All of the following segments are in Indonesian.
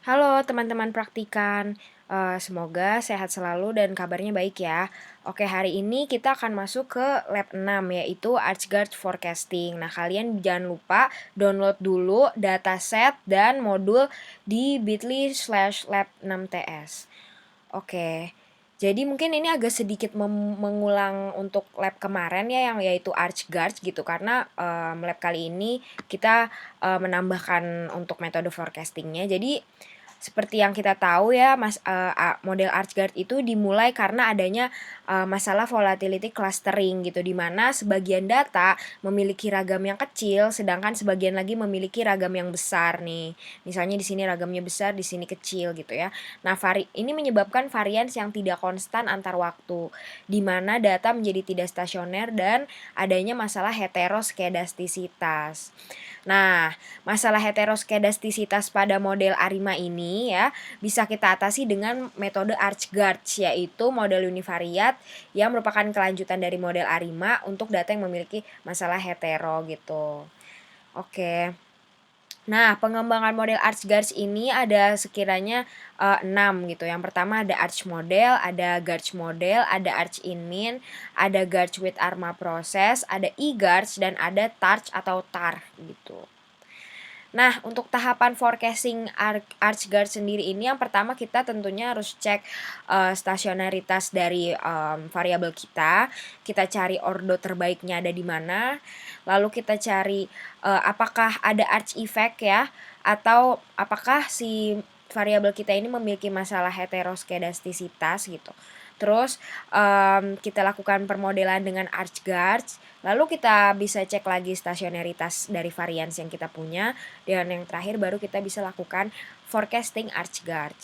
Halo teman-teman praktikan, semoga sehat selalu dan kabarnya baik ya. Oke, hari ini kita akan masuk ke lab 6 yaitu ArchGuard Forecasting. Nah, kalian jangan lupa download dulu dataset dan modul di bit.ly/lab6ts. Oke, jadi mungkin ini agak sedikit mengulang untuk lab kemarin ya yang yaitu ArchGuard gitu karena lab kali ini kita menambahkan untuk metode forecastingnya. Jadi seperti yang kita tahu ya, model ArchGuard itu dimulai karena adanya masalah volatility clustering gitu, di mana sebagian data memiliki ragam yang kecil, sedangkan sebagian lagi memiliki ragam yang besar nih. Misalnya di sini ragamnya besar, di sini kecil gitu ya. Nah, ini menyebabkan varians yang tidak konstan antar waktu, di mana data menjadi tidak stasioner dan adanya masalah heteroskedastisitas. Nah, masalah heteroskedastisitas pada model ARIMA ini ya bisa kita atasi dengan metode ArchGuard, yaitu model univariat yang merupakan kelanjutan dari model ARIMA untuk data yang memiliki masalah hetero gitu. Oke. Nah, pengembangan model ArchGuard ini ada sekiranya 6 gitu. Yang pertama ada Arch model, ada Garch model, ada Arch inmin, ada Garch with ARMA process, ada eGarch dan ada Tarch atau TAR gitu. Nah, untuk tahapan forecasting ArchGuard sendiri ini yang pertama kita tentunya harus cek stasionaritas dari variabel kita. Kita cari ordo terbaiknya ada di mana. Lalu kita cari apakah ada arch effect ya, atau apakah si variabel kita ini memiliki masalah heteroskedastisitas gitu. Terus kita lakukan permodelan dengan ArchGuard, lalu kita bisa cek lagi stasionaritas dari varians yang kita punya, dan yang terakhir baru kita bisa lakukan forecasting ArchGuard.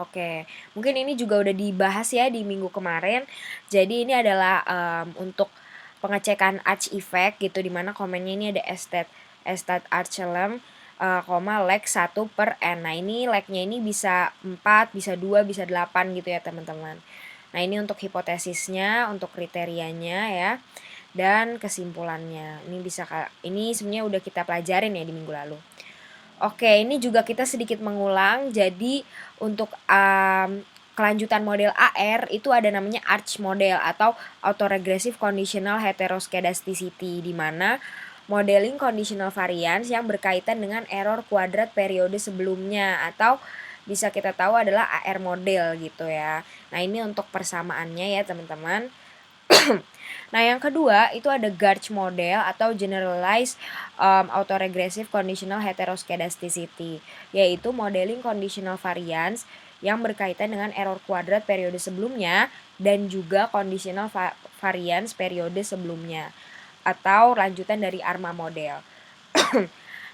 Oke, mungkin ini juga udah dibahas ya di minggu kemarin. Jadi ini adalah untuk pengecekan arch effect gitu, dimana komennya ini ada estat archelem, lag 1/n. Nah, ini lagnya ini bisa 4, bisa 2, bisa 8 gitu ya teman-teman. Nah, ini untuk hipotesisnya, untuk kriterianya ya, dan kesimpulannya. Ini sebenarnya udah kita pelajarin ya di minggu lalu. Oke, ini juga kita sedikit mengulang. Jadi untuk kelanjutan model AR itu ada namanya Arch model atau autoregressive conditional heteroskedasticity, di mana modeling conditional variance yang berkaitan dengan error kuadrat periode sebelumnya, atau bisa kita tahu adalah AR model gitu ya. Nah, ini untuk persamaannya ya teman-teman. Nah, yang kedua itu ada Garch model atau generalized autoregressive conditional heteroskedasticity, yaitu modeling conditional variance yang berkaitan dengan error kuadrat periode sebelumnya dan juga conditional variance periode sebelumnya, atau lanjutan dari ARMA model.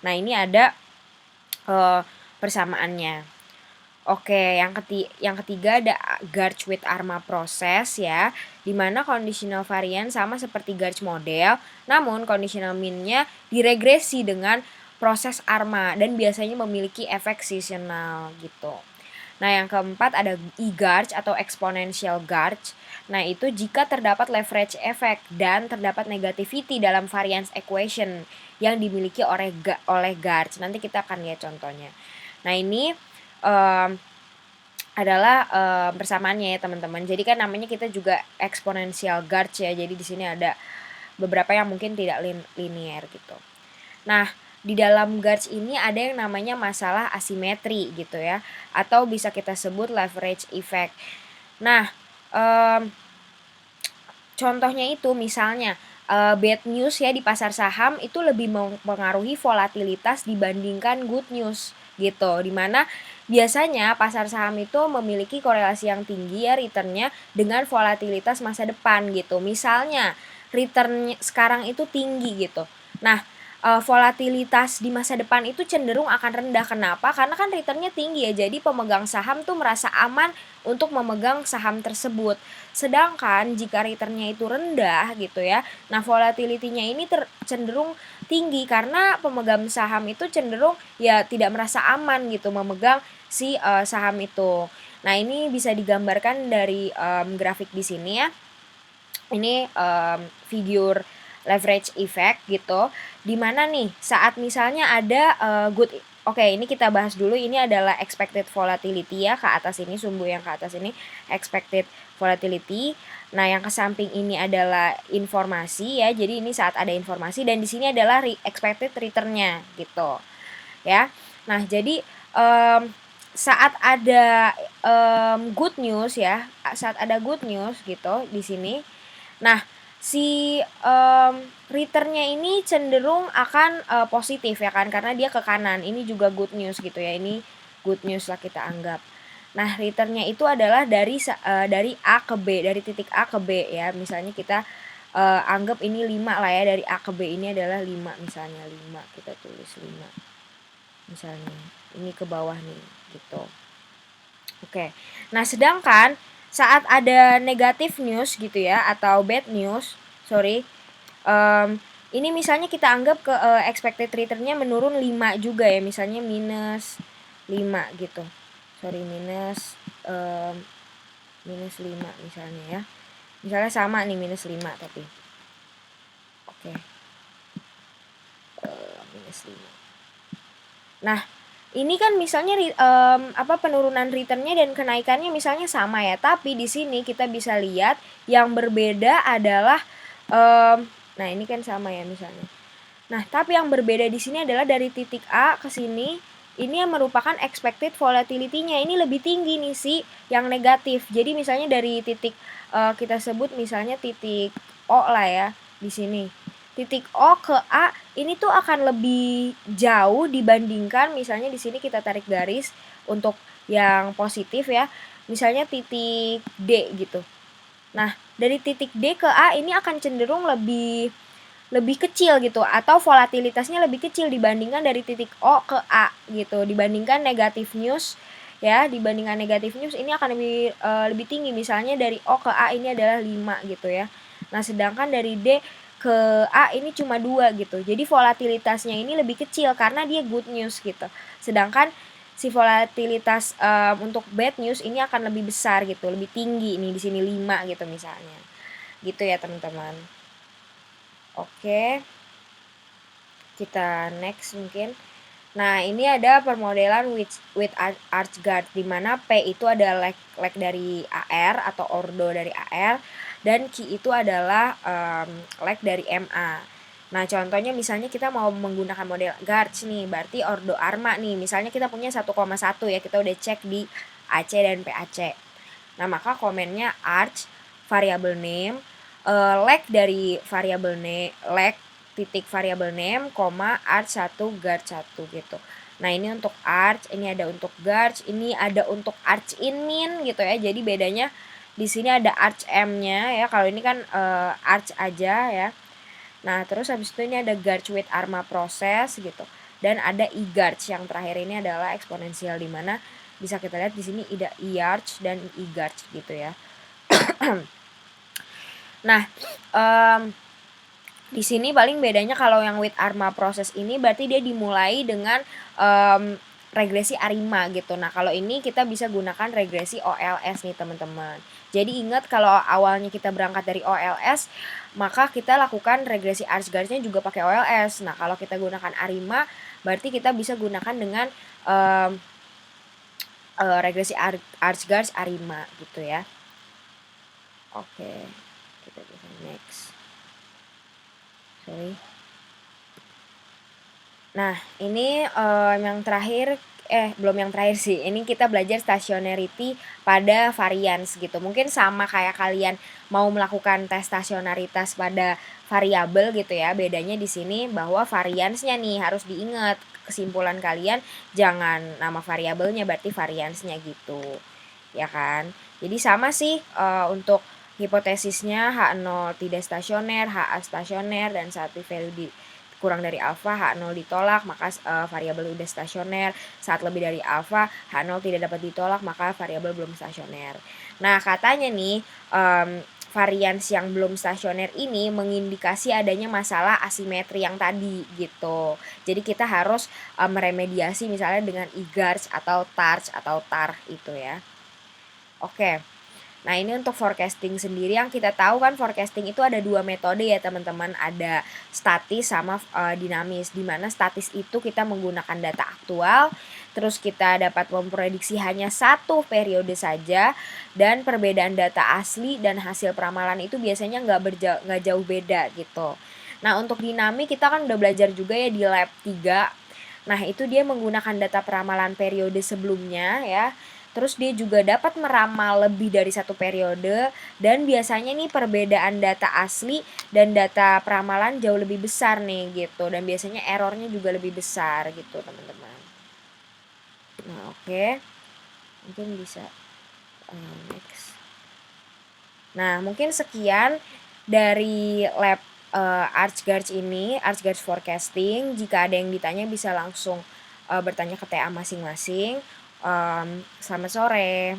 Nah, ini ada persamaannya. Oke, yang ketiga ada Garch with ARMA process ya, di mana conditional variance sama seperti Garch model, namun conditional mean-nya diregresi dengan proses ARMA dan biasanya memiliki efek seasonal gitu. Nah, yang keempat ada eGarch atau exponential Garch. Nah, itu jika terdapat leverage effect dan terdapat negativity dalam variance equation yang dimiliki oleh Garch. Nanti kita akan lihat contohnya. Nah, ini adalah persamaannya ya teman-teman. Jadi kan namanya kita juga exponential Garch ya. Jadi di sini ada beberapa yang mungkin tidak linear gitu. Nah, di dalam Garch ini ada yang namanya masalah asimetri gitu ya, atau bisa kita sebut leverage effect. Nah, contohnya itu misalnya bad news ya di pasar saham itu lebih mempengaruhi volatilitas dibandingkan good news gitu, dimana biasanya pasar saham itu memiliki korelasi yang tinggi ya returnnya dengan volatilitas masa depan gitu. Misalnya return sekarang itu tinggi gitu, nah volatilitas di masa depan itu cenderung akan rendah. Kenapa? Karena kan returnnya tinggi ya, jadi pemegang saham tuh merasa aman untuk memegang saham tersebut. Sedangkan jika returnnya itu rendah gitu ya, nah volatility-nya ini cenderung tinggi karena pemegang saham itu cenderung ya tidak merasa aman gitu memegang si saham itu. Nah, ini bisa digambarkan dari grafik di sini ya. Ini figure leverage effect gitu, dimana nih saat misalnya ada good Oke, ini kita bahas dulu. Ini adalah expected volatility ya, ke atas ini, sumbu yang ke atas ini expected volatility. Nah, yang ke samping ini adalah informasi ya. Jadi ini saat ada informasi, dan di sini adalah expected return-nya gitu. Ya. Nah, jadi saat ada good news ya, saat ada good news gitu di sini. Nah, si return-nya ini cenderung akan positif ya kan, karena dia ke kanan. Ini juga good news gitu ya. Ini good news lah kita anggap. Nah, return-nya itu adalah dari A ke B, dari titik A ke B ya. Misalnya kita anggap ini 5 lah ya, dari A ke B ini adalah 5 misalnya, 5 kita tulis 5. Misalnya ini ke bawah nih gitu. Oke. Nah, sedangkan saat ada negatif news gitu ya, atau bad news, sorry, ini misalnya kita anggap ke expected return-nya menurun 5 juga ya, misalnya minus 5 gitu. Sorry, minus 5 misalnya ya. Misalnya sama nih, minus 5 tapi. Oke. Minus 5. Nah, ini kan misalnya penurunan returnnya dan kenaikannya misalnya sama ya, tapi di sini kita bisa lihat yang berbeda adalah nah ini kan sama ya misalnya. Nah, tapi yang berbeda di sini adalah dari titik A ke sini, ini yang merupakan expected volatility-nya ini lebih tinggi nih sih yang negatif. Jadi misalnya dari titik kita sebut misalnya titik O lah ya di sini. Titik O ke A ini tuh akan lebih jauh dibandingkan misalnya di sini kita tarik garis untuk yang positif ya. Misalnya titik D gitu. Nah, dari titik D ke A ini akan cenderung lebih kecil gitu, atau volatilitasnya lebih kecil dibandingkan dari titik O ke A gitu. Dibandingkan negatif news ya, dibandingkan negatif news ini akan lebih tinggi. Misalnya dari O ke A ini adalah 5 gitu ya. Nah, sedangkan dari D ke A ini cuma 2 gitu. Jadi volatilitasnya ini lebih kecil karena dia good news gitu. Sedangkan si volatilitas untuk bad news ini akan lebih besar gitu, lebih tinggi ini di sini 5 gitu misalnya. Gitu ya, teman-teman. Oke. Kita next mungkin. Nah, ini ada permodelan with archguard, di mana P itu ada leg dari AR atau ordo dari AR, dan Q itu adalah leg dari MA. Nah, contohnya misalnya kita mau menggunakan model guards nih, berarti ordo arma nih. Misalnya kita punya 1,1 ya, kita udah cek di AC dan PAC. Nah, maka komennya arch variable name leg dari variable name, leg titik variable name, arch 1 guard 1 gitu. Nah, ini untuk arch, ini ada untuk guard, ini ada untuk arch in min gitu ya. Jadi bedanya di sini ada arch M-nya ya. Kalau ini kan arch aja ya. Nah, terus habis itu ini ada guard with arma process gitu. Dan ada e-guards, yang terakhir ini adalah eksponensial, di mana bisa kita lihat di sini ada e-arch dan e-guards gitu ya. Nah, di sini paling bedanya kalau yang with arma proses ini berarti dia dimulai dengan regresi ARIMA gitu. Nah, kalau ini kita bisa gunakan regresi OLS nih, teman-teman. Jadi ingat kalau awalnya kita berangkat dari OLS, maka kita lakukan regresi archguards-nya juga pakai OLS. Nah, kalau kita gunakan ARIMA, berarti kita bisa gunakan dengan regresi archguards ARIMA gitu ya. Oke, kita bisa next. Sorry. Nah, ini yang terakhir, belum yang terakhir sih. Ini kita belajar stationarity pada varians gitu. Mungkin sama kayak kalian mau melakukan tes stationaritas pada variabel gitu ya. Bedanya di sini bahwa variansnya nih harus diingat. Kesimpulan kalian jangan nama variabelnya, berarti variansnya gitu. Ya kan? Jadi sama sih untuk hipotesisnya H0 tidak stasioner, HA stasioner, dan saat p-value kurang dari alfa, H0 ditolak, maka variabel udah stasioner. Saat lebih dari alfa, H0 tidak dapat ditolak, maka variabel belum stasioner. Nah, katanya nih varians yang belum stasioner ini mengindikasi adanya masalah asimetri yang tadi gitu. Jadi kita harus meremediasi misalnya dengan e-guards atau TARCH atau TAR itu ya. Oke. Nah, ini untuk forecasting sendiri yang kita tahu kan forecasting itu ada 2 metode ya teman-teman, ada statis sama dinamis. Di mana statis itu kita menggunakan data aktual, terus kita dapat memprediksi hanya satu periode saja, dan perbedaan data asli dan hasil peramalan itu biasanya nggak jauh beda gitu. Nah, untuk dinamik kita kan udah belajar juga ya di lab 3. Nah, itu dia menggunakan data peramalan periode sebelumnya ya. Terus dia juga dapat meramal lebih dari satu periode, dan biasanya nih perbedaan data asli dan data peramalan jauh lebih besar nih gitu, dan biasanya errornya juga lebih besar gitu teman-teman. Nah, oke. Mungkin bisa next. Nah, mungkin sekian dari lab ArchGarch ini, ArchGarch Forecasting. Jika ada yang ditanya bisa langsung bertanya ke TA masing-masing. Selamat sore.